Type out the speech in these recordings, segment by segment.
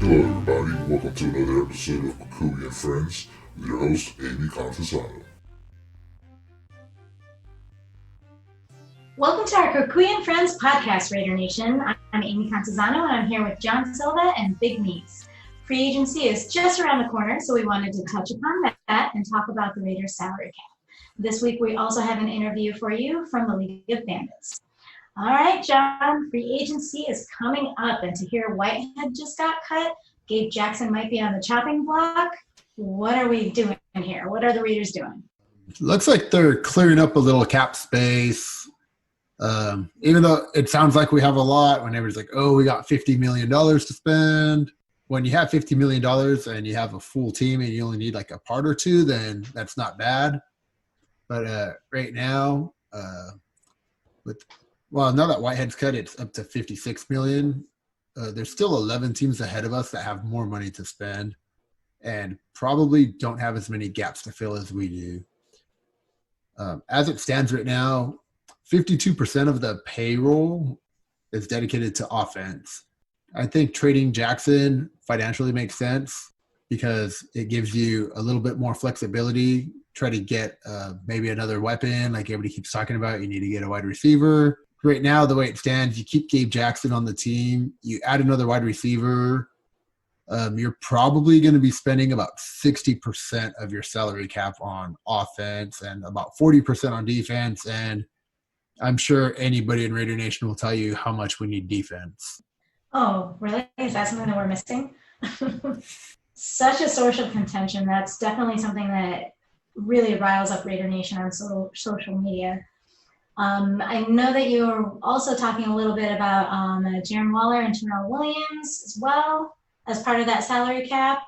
Hello, everybody. Welcome to another episode of QBs and Friends with your host, Amy Contesano. Welcome to our Cucuy and Friends podcast, Raider Nation. I'm Amy Contesano, and I'm here with John Silva and Big Meats. Free agency is just around the corner, so we wanted to touch upon that and talk about the Raiders' salary cap. This week, we also have an interview for you from the League of Bandits. All right, John, free agency is coming up, and to hear Whitehead just got cut, Gabe Jackson might be on the chopping block. What are we doing here? What are the Raiders doing? Looks like they're clearing up a little cap space. Even though it sounds like we have a lot, when everybody's like, oh, we got $50 million to spend. When you have $50 million and you have a full team and you only need like a part or two, then that's not bad. But right now, now that Whitehead's cut, it's up to $56 million. There's still 11 teams ahead of us that have more money to spend and probably don't have as many gaps to fill as we do. As it stands right now, 52% of the payroll is dedicated to offense. I think trading Jackson financially makes sense because it gives you a little bit more flexibility. Try to get maybe another weapon like everybody keeps talking about. You need to get a wide receiver. Right now, the way it stands, you keep Gabe Jackson on the team. You add another wide receiver. You're probably going to be spending about 60% of your salary cap on offense and about 40% on defense. And I'm sure anybody in Raider Nation will tell you how much we need defense. Oh, really? Is that something that we're missing? Such a source of contention. That's definitely something that really riles up Raider Nation on social media. I know that you were also talking a little bit about Jaron Waller and Terrell Williams as well as part of that salary cap.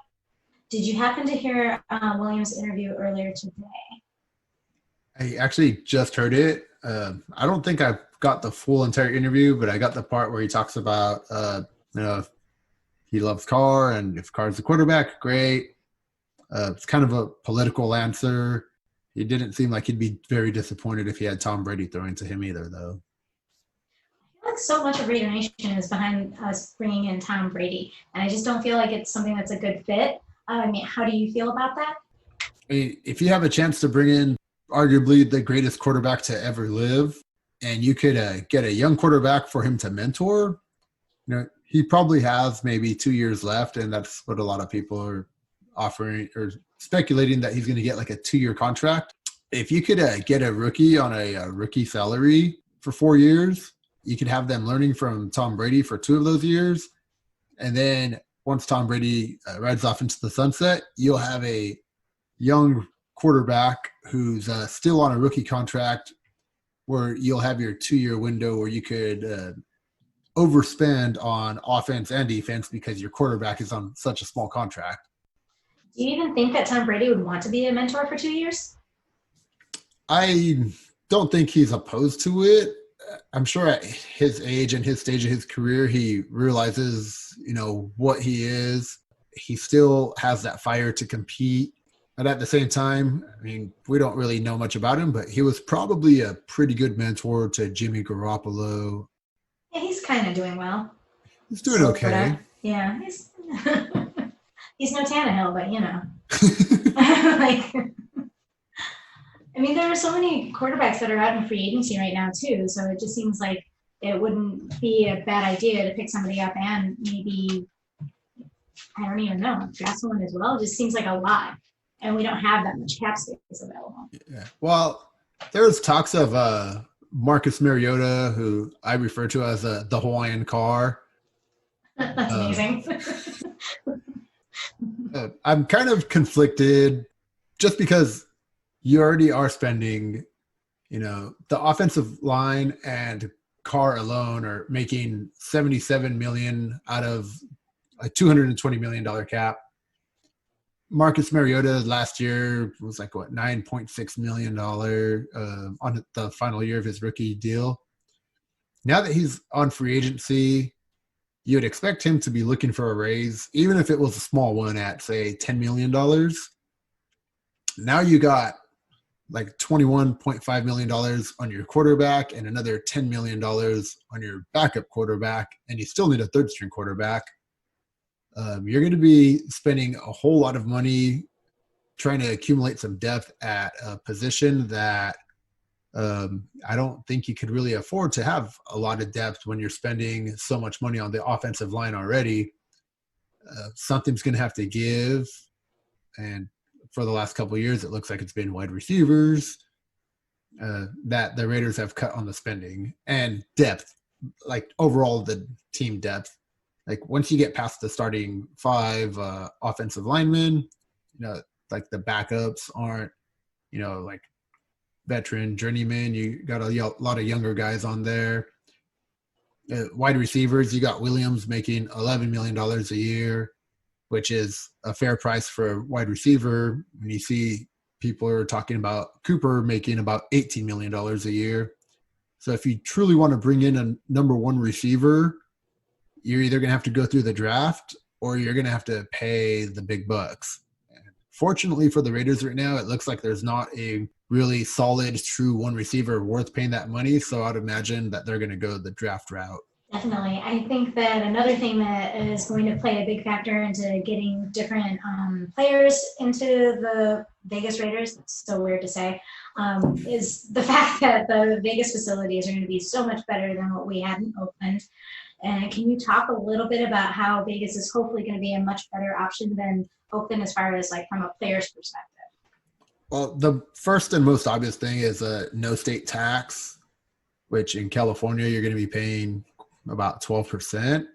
Did you happen to hear Williams' interview earlier today? I actually just heard it. I don't think I've got the full entire interview, but I got the part where he talks about, he loves Carr, and if Carr's the quarterback, great. It's kind of a political answer. He didn't seem like he'd be very disappointed if he had Tom Brady throwing to him either, though. I feel like so much of Raider Nation is behind us bringing in Tom Brady, and I just don't feel like it's something that's a good fit. I mean, how do you feel about that? I mean, if you have a chance to bring in arguably the greatest quarterback to ever live, and you could get a young quarterback for him to mentor, he probably has maybe 2 years left, and that's what a lot of people are offering or speculating that he's going to get like a 2-year contract. If you could get a rookie on a rookie salary for 4 years, you could have them learning from Tom Brady for 2 of those years. And then once Tom Brady rides off into the sunset, you'll have a young quarterback who's still on a rookie contract where you'll have your 2-year window where you could overspend on offense and defense because your quarterback is on such a small contract. Do you even think that Tom Brady would want to be a mentor for 2 years? I don't think he's opposed to it. I'm sure at his age and his stage of his career, he realizes, what he is. He still has that fire to compete. And at the same time, I mean, we don't really know much about him, but he was probably a pretty good mentor to Jimmy Garoppolo. Yeah, he's kind of doing well. He's doing okay. Yeah, he's he's no Tannehill, but I mean, there are so many quarterbacks that are out in free agency right now too, so it just seems like it wouldn't be a bad idea to pick somebody up and maybe, I don't even know, draft someone as well. It just seems like a lot, and we don't have that much cap space available. Yeah. Well, there's talks of Marcus Mariota, who I refer to as the Hawaiian Carr. That's amazing. I'm kind of conflicted just because you already are spending, the offensive line and Carr alone are making $77 million out of a $220 million cap. Marcus Mariota last year was like, $9.6 million on the final year of his rookie deal. Now that he's on free agency, you'd expect him to be looking for a raise, even if it was a small one at, say, $10 million. Now you got like $21.5 million on your quarterback and another $10 million on your backup quarterback, and you still need a third-string quarterback. you're going to be spending a whole lot of money trying to accumulate some depth at a position that I don't think you could really afford to have a lot of depth when you're spending so much money on the offensive line already. Something's going to have to give. And for the last couple of years, it looks like it's been wide receivers that the Raiders have cut on the spending and depth, like overall the team depth. Like once you get past the starting 5 offensive linemen, like the backups aren't, like veteran journeyman. You got a lot of younger guys on there. Wide receivers, you got Williams making $11 million a year, which is a fair price for a wide receiver. When you see people are talking about Cooper making about $18 million a year. So if you truly want to bring in a number 1 receiver, you're either going to have to go through the draft or you're going to have to pay the big bucks. Fortunately for the Raiders right now, it looks like there's not a really solid, true 1 receiver worth paying that money. So I'd imagine that they're going to go the draft route. Definitely. I think that another thing that is going to play a big factor into getting different players into the Vegas Raiders, it's so weird to say, is the fact that the Vegas facilities are going to be so much better than what we had in Oakland. And can you talk a little bit about how Vegas is hopefully going to be a much better option than Oakland as far as like from a player's perspective? Well, the first and most obvious thing is a no state tax, which in California you're going to be paying about 12%.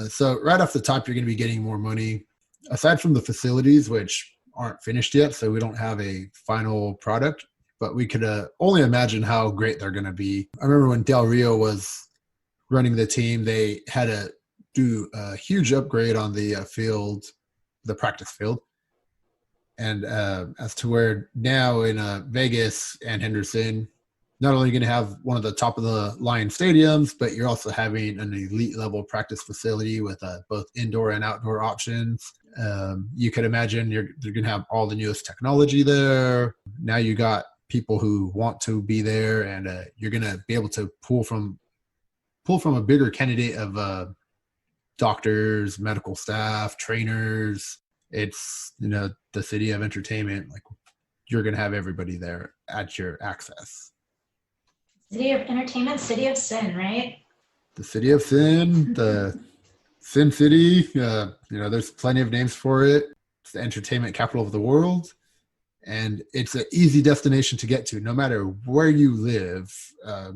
So right off the top, you're going to be getting more money. Aside from the facilities, which aren't finished yet, so we don't have a final product, but we could only imagine how great they're going to be. I remember when Del Rio was running the team, they had to do a huge upgrade on the field, the practice field. And as to where now in Vegas and Henderson, not only going to have one of the top of the line stadiums, but you're also having an elite level practice facility with both indoor and outdoor options. You could imagine you're going to have all the newest technology there. Now you got people who want to be there, and you're going to be able to pull from a bigger candidate of doctors, medical staff, trainers. It's, the city of entertainment. Like you're going to have everybody there at your access. City of entertainment, city of sin, right? The city of sin, the Sin City. There's plenty of names for it. It's the entertainment capital of the world. And it's an easy destination to get to no matter where you live,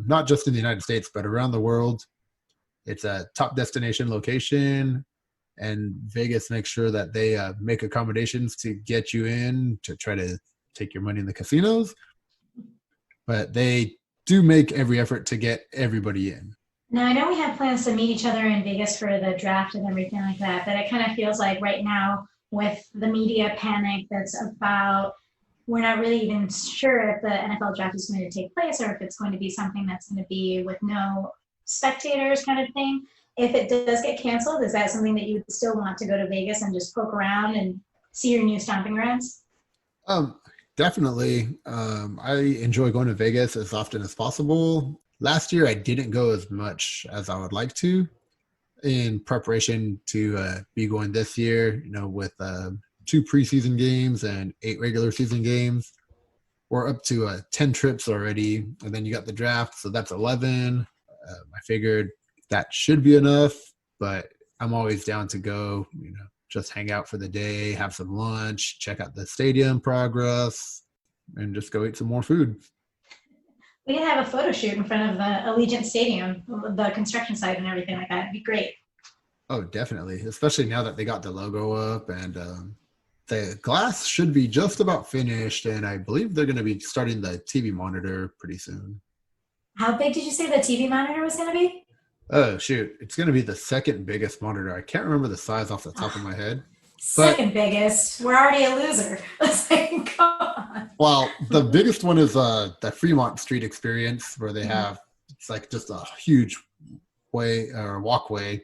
not just in the United States, but around the world. It's a top destination location, and Vegas makes sure that they make accommodations to get you in to try to take your money in the casinos. But they do make every effort to get everybody in. Now, I know we have plans to meet each other in Vegas for the draft and everything like that, but it kind of feels like right now with the media panic that's about, we're not really even sure if the NFL draft is going to take place or if it's going to be something that's going to be with no spectators kind of thing. If it does get canceled, is that something that you would still want to go to Vegas and just poke around and see your new stomping grounds? Definitely. I enjoy going to Vegas as often as possible. Last year, I didn't go as much as I would like to in preparation to be going this year, with 2 preseason games and 8 regular season games. We're up to 10 trips already, and then you got the draft, so that's 11. I figured that should be enough, but I'm always down to go, just hang out for the day, have some lunch, check out the stadium progress, and just go eat some more food. We can have a photo shoot in front of Allegiant Stadium, the construction site and everything like that. It'd be great. Oh, definitely, especially now that they got the logo up, and the glass should be just about finished, and I believe they're going to be starting the TV monitor pretty soon. How big did you say the TV monitor was going to be? Oh, shoot. It's going to be the second biggest monitor. I can't remember the size off the top of my head. Second biggest. We're already a loser. Let's say, come on. Well, the biggest one is the Fremont Street Experience, where they have, it's like just a huge walkway.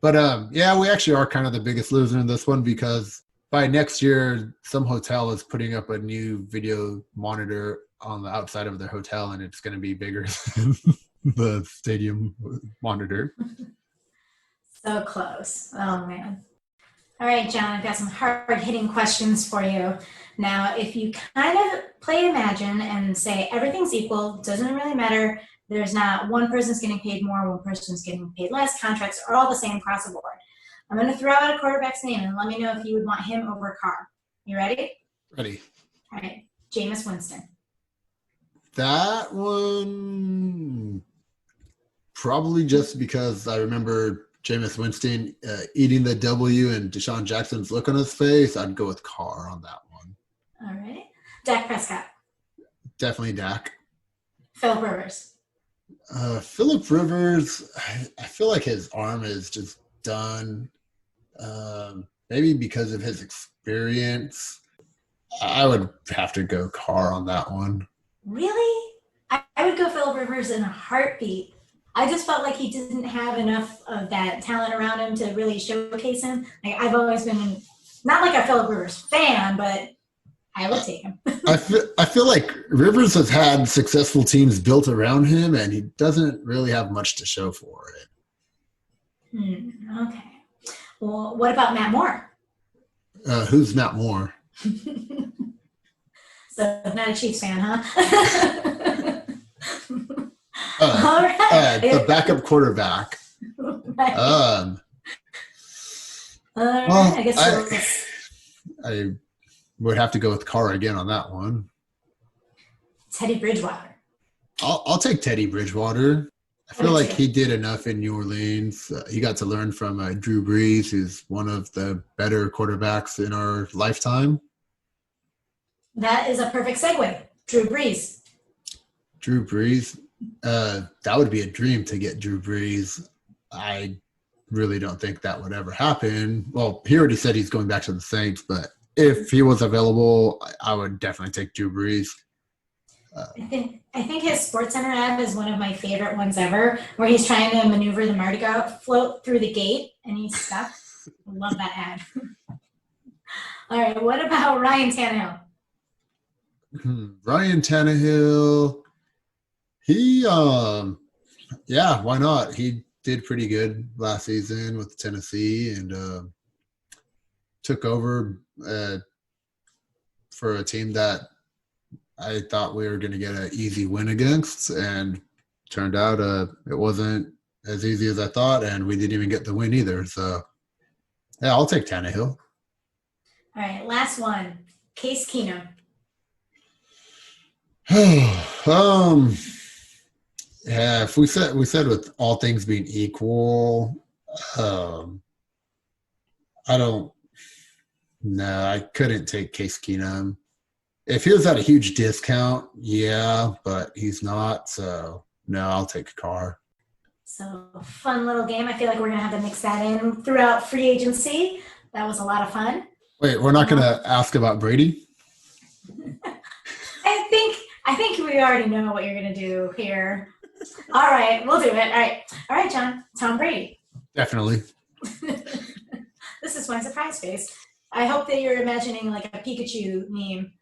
But yeah, we actually are kind of the biggest loser in this one because by next year, some hotel is putting up a new video monitor on the outside of their hotel, and it's going to be bigger than the stadium monitor. So close. Oh, man. All right, John, I've got some hard-hitting questions for you. Now, if you kind of play Imagine and say everything's equal, doesn't really matter, there's not one person's getting paid more, one person's getting paid less, contracts are all the same across the board. I'm going to throw out a quarterback's name and let me know if you would want him over Carr. You ready? Ready. All right, Jameis Winston. That one, probably just because I remember Jameis Winston eating the W and Deshaun Jackson's look on his face, I'd go with Carr on that one. All right. Dak Prescott. Definitely Dak. Philip Rivers. Philip Rivers, I feel like his arm is just done. Maybe because of his experience. I would have to go Carr on that one. Really? I would go Philip Rivers in a heartbeat. I just felt like he didn't have enough of that talent around him to really showcase him. Like, I've always been not like a Philip Rivers fan, but I would take him. I feel like Rivers has had successful teams built around him, and he doesn't really have much to show for it. Okay. Well, what about Matt Moore? Who's Matt Moore? So not a Chiefs fan, huh? All right. The backup quarterback. Right. Well, I guess I would have to go with Carr again on that one. Teddy Bridgewater. I'll take Teddy Bridgewater. I feel like he did enough in New Orleans. He got to learn from Drew Brees, who's one of the better quarterbacks in our lifetime. That is a perfect segue. Drew Brees. Drew Brees. That would be a dream to get Drew Brees. I really don't think that would ever happen. Well, he already said he's going back to the Saints, but if he was available, I would definitely take Drew Brees. I think his SportsCenter ad is one of my favorite ones ever, where he's trying to maneuver the Mardi Gras float through the gate and he's stuck. I love that ad. All right, what about Ryan Tannehill? Ryan Tannehill, he, yeah, why not? He did pretty good last season with Tennessee and took over for a team that I thought we were going to get an easy win against, and turned out it wasn't as easy as I thought, and we didn't even get the win either. So, yeah, I'll take Tannehill. All right, last one. Case Keenum. Yeah, if we said with all things being equal, I couldn't take Case Keenum. If he was at a huge discount, yeah, but he's not, so no, I'll take Carr. So, fun little game. I feel like we're going to have to mix that in throughout free agency. That was a lot of fun. Wait, we're not going to ask about Brady? I think we already know what you're going to do here. All right, we'll do it. All right, John. Tom Brady. Definitely. This is my surprise face. I hope that you're imagining like a Pikachu meme.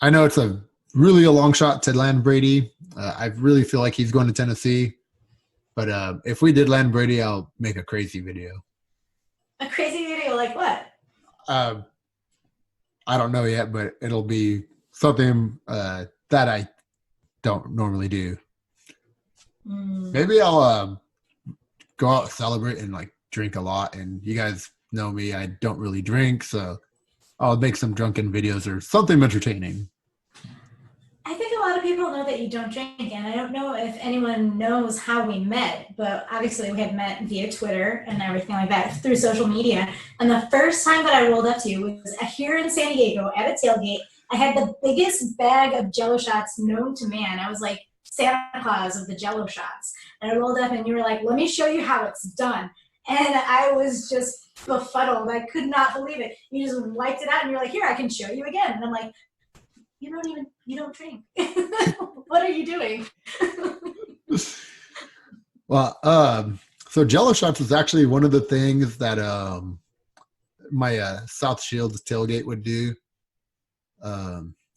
I know it's a long shot to land Brady. I really feel like he's going to Tennessee. But if we did land Brady, I'll make a crazy video. A crazy video like what? I don't know yet, but it'll be something that I don't normally do. Maybe I'll go out and celebrate and like drink a lot. And you guys know me, I don't really drink, so I'll make some drunken videos or something entertaining. I think a lot of people know that you don't drink, and I don't know if anyone knows how we met, but obviously we had met via Twitter and everything like that through social media. And the first time that I rolled up to you was here in San Diego at a tailgate. I had the biggest bag of Jell-O shots known to man. I was like Santa Claus of the Jell-O shots. And I rolled up and you were like, let me show you how it's done. And I was just befuddled. I could not believe it. You just wiped it out and you're like, here, I can show you again. And I'm like, you don't drink. What are you doing? Well, so Jell-O shots is actually one of the things that my South Shields tailgate would do.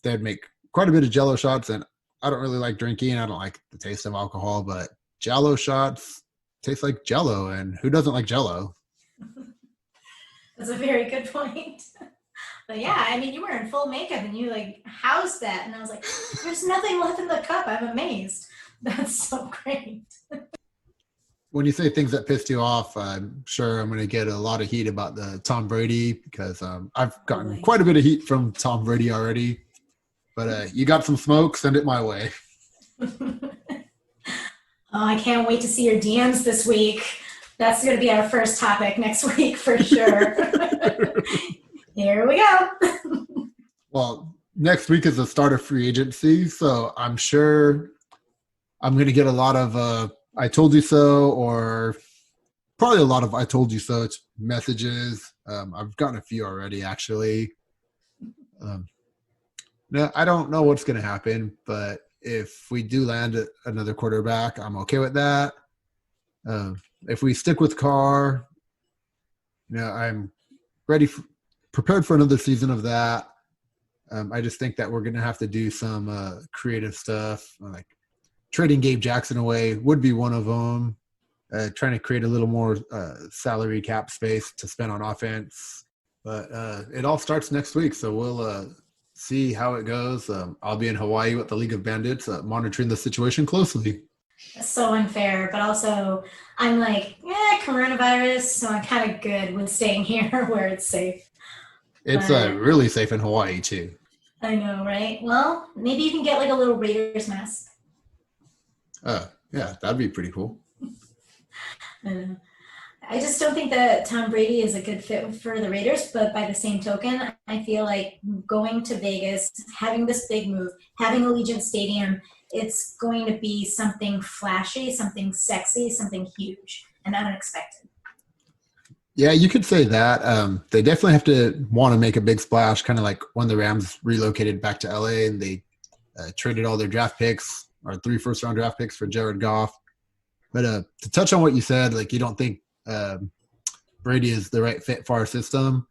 They'd make quite a bit of Jell-O shots, and I don't really like drinking. I don't like the taste of alcohol, but Jell-O shots taste like Jell-O, and who doesn't like Jell-O? That's a very good point. But yeah, I mean, you were in full makeup and you like housed that, and I was like, "There's nothing left in the cup." I'm amazed. That's so great. When you say things that pissed you off, I'm sure I'm going to get a lot of heat about the Tom Brady because I've gotten Totally. quite a bit of heat from Tom Brady already. But you got some smoke, send it my way. Oh, I can't wait to see your DMs this week. That's going to be our first topic next week for sure. Here we go. Well, next week is the start of free agency, so I'm sure I'm going to get a lot of I told you so, or probably a lot of I told you so messages. I've gotten a few already, actually. Um, no, I don't know what's going to happen, but if we do land another quarterback, I'm okay with that. If we stick with Carr, I'm ready, prepared for another season of that. I just think that we're going to have to do some creative stuff, like trading Gabe Jackson away would be one of them. Trying to create a little more salary cap space to spend on offense. But it all starts next week, so we'll see how it goes. I'll be in Hawaii with the League of Bandits, monitoring the situation closely. So unfair, but also I'm like, coronavirus, so I'm kind of good with staying here where it's safe. It's But really safe in Hawaii, too. I know, right? Well, maybe you can get like a little Raiders mask. Yeah, that'd be pretty cool. I know. I just don't think that Tom Brady is a good fit for the Raiders, but by the same token, I feel like going to Vegas, having this big move, having Allegiant Stadium, it's going to be something flashy, something sexy, something huge and unexpected. Yeah, you could say that. They definitely have to want to make a big splash, kind of like when the Rams relocated back to LA and they traded all their draft picks, or 3 first-round draft picks for Jared Goff. But to touch on what you said, like you don't think Brady is the right fit for our system.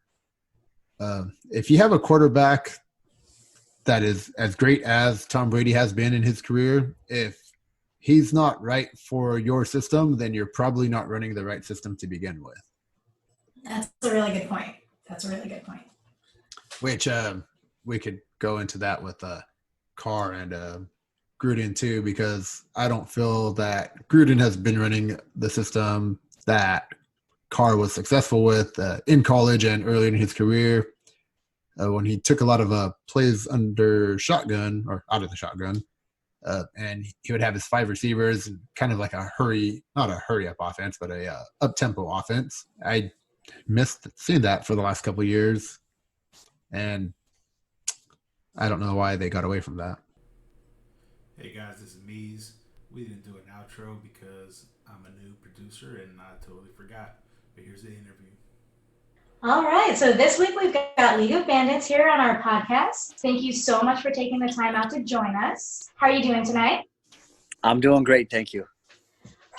If you have a quarterback that is as great as Tom Brady has been in his career, if he's not right for your system, then you're probably not running the right system to begin with. That's a really good point. That's a really good point. Which we could go into that with Carr and Gruden too, because I don't feel that Gruden has been running the system that Carr was successful with in college and early in his career. When he took a lot of plays under shotgun or out of the shotgun, and he would have his 5 receivers, kind of like not a hurry up offense, but a up tempo offense. I missed seeing that for the last couple of years, and I don't know why they got away from that. Hey guys, this is Mees. We didn't do an outro because I'm a new producer and I totally forgot. But here's the interview. All right. So this week we've got League of Bandits here on our podcast. Thank you so much for taking the time out to join us. How are you doing tonight? I'm doing great, thank you.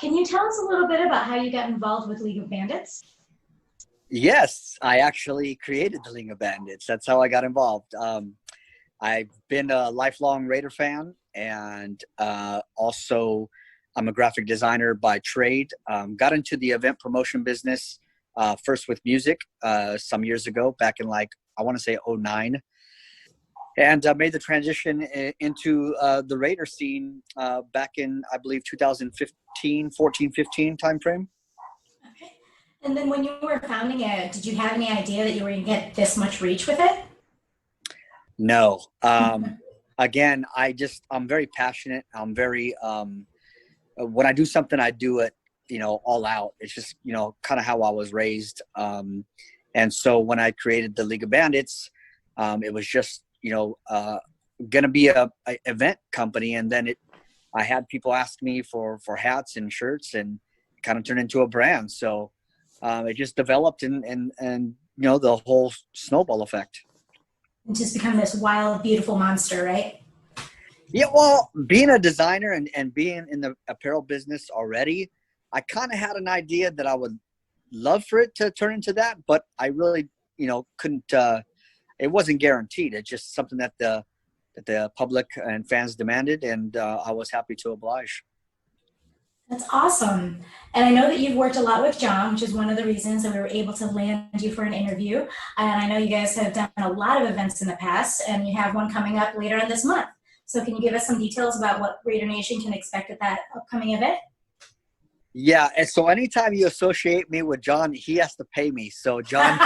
Can you tell us a little bit about how you got involved with League of Bandits? Yes, I actually created the League of Bandits. That's how I got involved. I've been a lifelong Raider fan, and also I'm a graphic designer by trade. Got into the event promotion business first with music some years ago, back in I want to say 2009. And made the transition into the Raider scene back in, I believe, 2015, 14, 15 timeframe. Okay. And then when you were founding it, did you have any idea that you were going to get this much reach with it? No. Again, I'm very passionate. I'm very, when I do something, I do it, all out. It's just, kind of how I was raised. And so when I created the League of Bandits, it was just, going to be a event company. And then I had people ask me for hats and shirts, and kind of turned into a brand. So it just developed and the whole snowball effect. And just become this wild, beautiful monster, right? Yeah, well, being a designer and being in the apparel business already, I kind of had an idea that I would love for it to turn into that, but I really, couldn't. It wasn't guaranteed. It's just something that the public and fans demanded, and I was happy to oblige. That's awesome. And I know that you've worked a lot with John, which is one of the reasons that we were able to land you for an interview. And I know you guys have done a lot of events in the past, and you have one coming up later in this month. So can you give us some details about what Raider Nation can expect at that upcoming event? Yeah, and so anytime you associate me with John, he has to pay me. So John,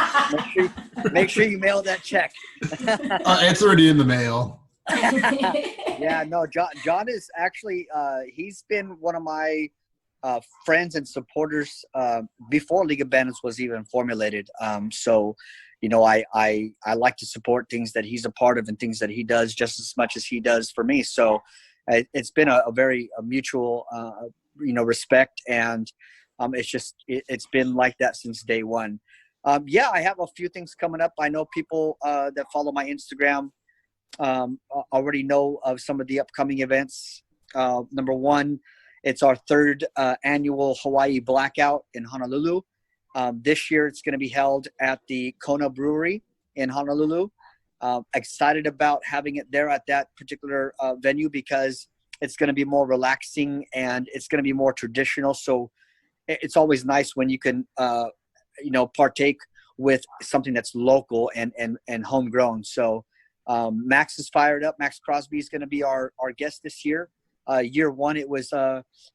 make sure you mail that check. It's already in the mail. Yeah, no, John is actually he's been one of my friends and supporters before League of Bandits was even formulated. So, you know, I like to support things that he's a part of and things that he does just as much as he does for me. So it's been a very mutual respect, and it's been like that since day one. Yeah, I have a few things coming up. I know people that follow my Instagram already know of some of the upcoming events. Number one, it's our third annual Hawaii Blackout in Honolulu. This year it's going to be held at the Kona Brewery in Honolulu. Excited about having it there at that particular venue because it's going to be more relaxing and it's going to be more traditional. So it's always nice when you can, partake with something that's local and homegrown. So Max is fired up. Max Crosby is going to be our guest this year. Year one, it was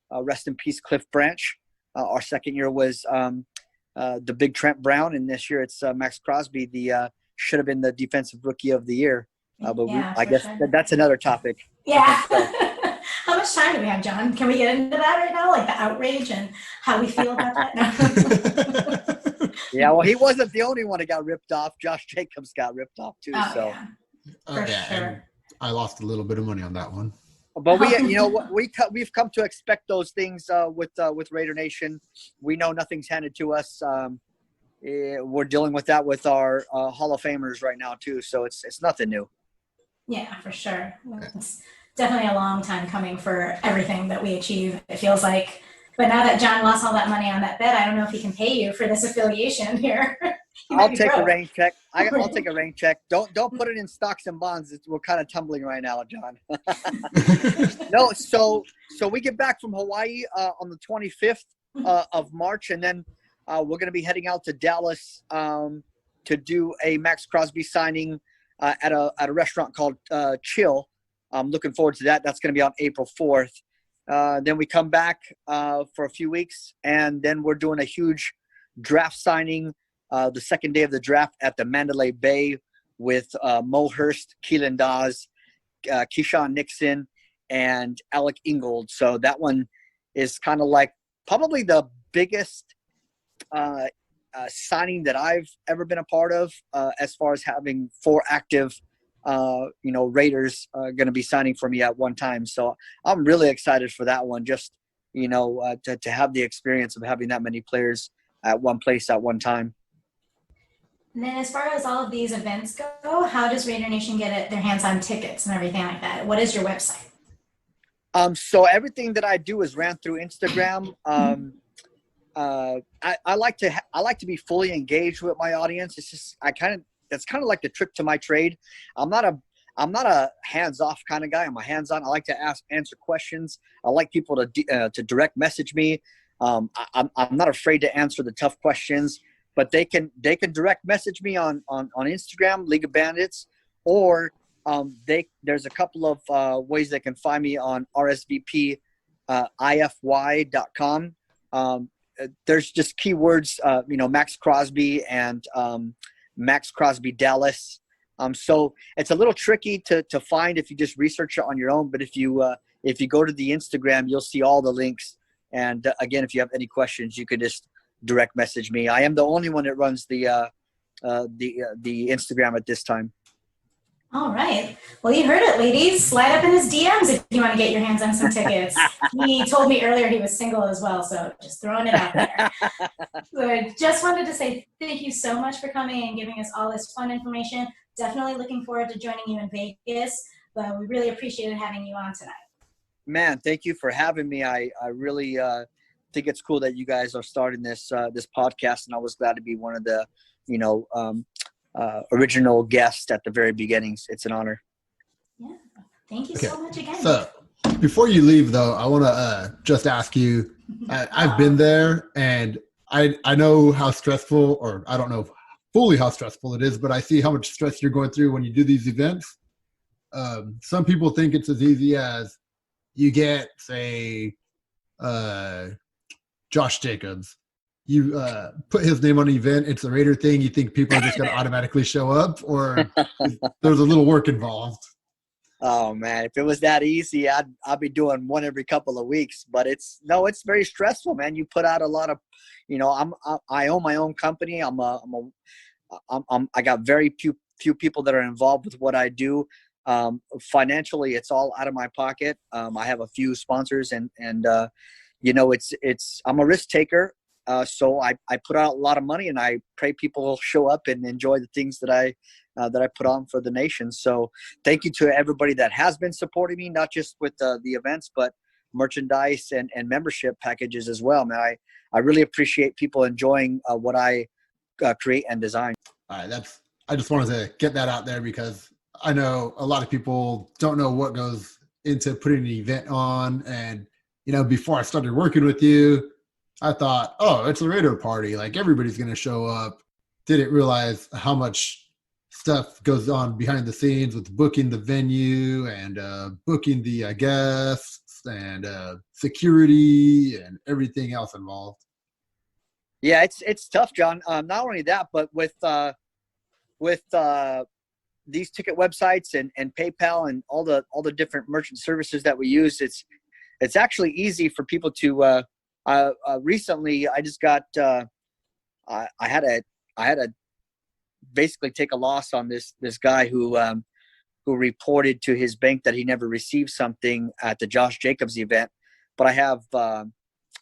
rest in peace, Cliff Branch. Our second year was the big Trent Brown. And this year it's Max Crosby, should have been the defensive rookie of the year. But Yeah, I guess sure. That's another topic. Yeah. How much time do we have, John? Can we get into that right now? Like the outrage and how we feel about that? No. Yeah, well, he wasn't the only one that got ripped off. Josh Jacobs got ripped off too. Oh, So, yeah. For sure. And I lost a little bit of money on that one. but we've come to expect those things with Raider Nation. We know nothing's handed to us. We're dealing with that with our Hall of Famers right now too. So it's nothing new. Yeah, for sure. It's definitely a long time coming for everything that we achieve, it feels like. But now that John lost all that money on that bet, I don't know if he can pay you for this affiliation here. I'll take a rain check. I'll take a rain check. Don't put it in stocks and bonds. We're kind of tumbling right now, John. No, so we get back from Hawaii on the 25th of March, and then we're going to be heading out to Dallas to do a Max Crosby signing at a restaurant called Chill. I'm looking forward to that. That's going to be on April 4th. Then we come back for a few weeks, and then we're doing a huge draft signing the second day of the draft at the Mandalay Bay with Mo Hurst, Keelan Dawes, Keyshawn Nixon, and Alec Ingold. So that one is kind of like probably the biggest signing that I've ever been a part of as far as having 4 active Raiders going to be signing for me at one time. So I'm really excited for that one, just, to have the experience of having that many players at one place at one time. And then as far as all of these events go, how does Raider Nation get their hands on tickets and everything like that? What is your website? So everything that I do is ran through Instagram. I like to be fully engaged with my audience. It's just, that's kind of like the trick to my trade. I'm not a hands-off kind of guy. I'm a hands-on. I like to answer questions. I like people to direct message me. I'm not afraid to answer the tough questions, but they can direct message me on Instagram, League of Bandits, or there's a couple of ways they can find me on RSVP ify.com. There's just keywords, Max Crosby and Max Crosby Dallas. So it's a little tricky to find if you just research it on your own. But if you go to the Instagram, you'll see all the links. And again, if you have any questions, you could just direct message me. I am the only one that runs the Instagram at this time. All right. Well, you heard it, ladies. Slide up in his DMs if you want to get your hands on some tickets. He told me earlier he was single as well, so just throwing it out there. So I just wanted to say thank you so much for coming and giving us all this fun information. Definitely looking forward to joining you in Vegas, but we really appreciated having you on tonight. Man, thank you for having me. I really think it's cool that you guys are starting this podcast, and I was glad to be one of the, original guest at the very beginnings. It's an honor. Yeah. Thank you so much again. So before you leave, though, I want to just ask you, I've been there, and I know how stressful, or I don't know fully how stressful it is, but I see how much stress you're going through when you do these events. Some people think it's as easy as you get, say, Josh Jacobs. You put his name on an event, it's a Raider thing. You think people are just going to automatically show up, or there's a little work involved? Oh man, if it was that easy, I'd be doing one every couple of weeks. But it's very stressful, man. You put out a lot of, I own my own company. I got very few people that are involved with what I do. Financially, it's all out of my pocket. I have a few sponsors, and I'm a risk taker. So I put out a lot of money, and I pray people will show up and enjoy the things that I put on for the nation. So thank you to everybody that has been supporting me, not just with the events, but merchandise and membership packages as well. Man, I really appreciate people enjoying what I create and design. All right, I just wanted to get that out there because I know a lot of people don't know what goes into putting an event on. And, before I started working with you, I thought, oh, it's a Raider party. Like, everybody's going to show up. Didn't realize how much stuff goes on behind the scenes with booking the venue and booking the guests and security and everything else involved. Yeah, it's tough, John. Not only that, but with these ticket websites and PayPal and all the different merchant services that we use, it's actually easy for people to. Recently, I just got. I had to basically take a loss on this guy who reported to his bank that he never received something at the Josh Jacobs event, but I have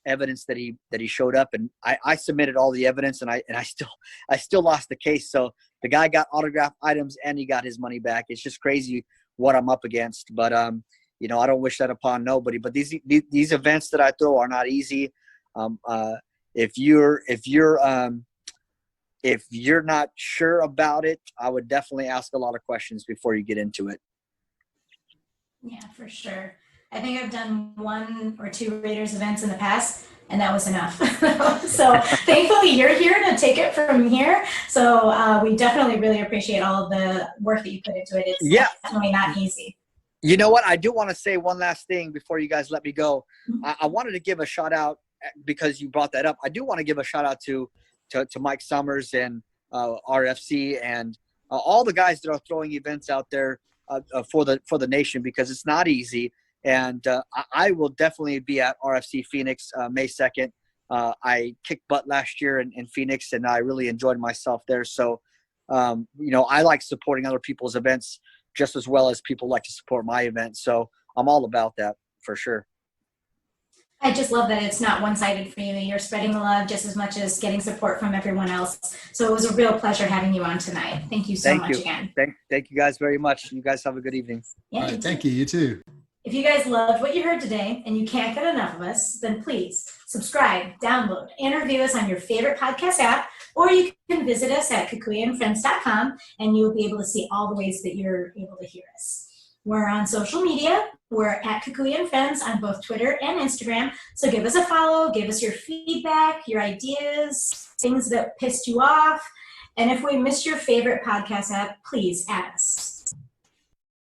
evidence that he showed up, and I submitted all the evidence, and I still lost the case. So the guy got autographed items and he got his money back. It's just crazy what I'm up against, but I don't wish that upon nobody. But these events that I throw are not easy. If you're not sure about it, I would definitely ask a lot of questions before you get into it. Yeah, for sure. I think I've done 1 or 2 Raiders events in the past, and that was enough. So thankfully you're here to take it from here. So we definitely really appreciate all of the work that you put into it. It's definitely not easy. You know what? I do want to say one last thing before you guys let me go. Mm-hmm. I wanted to give a shout out because you brought that up. I do want to give a shout out to Mike Summers and RFC and all the guys that are throwing events out there for the nation, because it's not easy. And I will definitely be at RFC Phoenix May 2nd. I kicked butt last year in Phoenix, and I really enjoyed myself there. So, I like supporting other people's events just as well as people like to support my event. So I'm all about that for sure. I just love that it's not one-sided for you. You're spreading the love just as much as getting support from everyone else. So it was a real pleasure having you on tonight. Thank you so much again. Thank you guys very much. You guys have a good evening. Yeah, all right, thank you. You too. If you guys loved what you heard today and you can't get enough of us, then please subscribe, download, and review us on your favorite podcast app, or you can visit us at QBsCucuy.com and you'll be able to see all the ways that you're able to hear us. We're on social media. We're at Cucuy and Friends on both Twitter and Instagram. So give us a follow, give us your feedback, your ideas, things that pissed you off. And if we missed your favorite podcast app, please add us.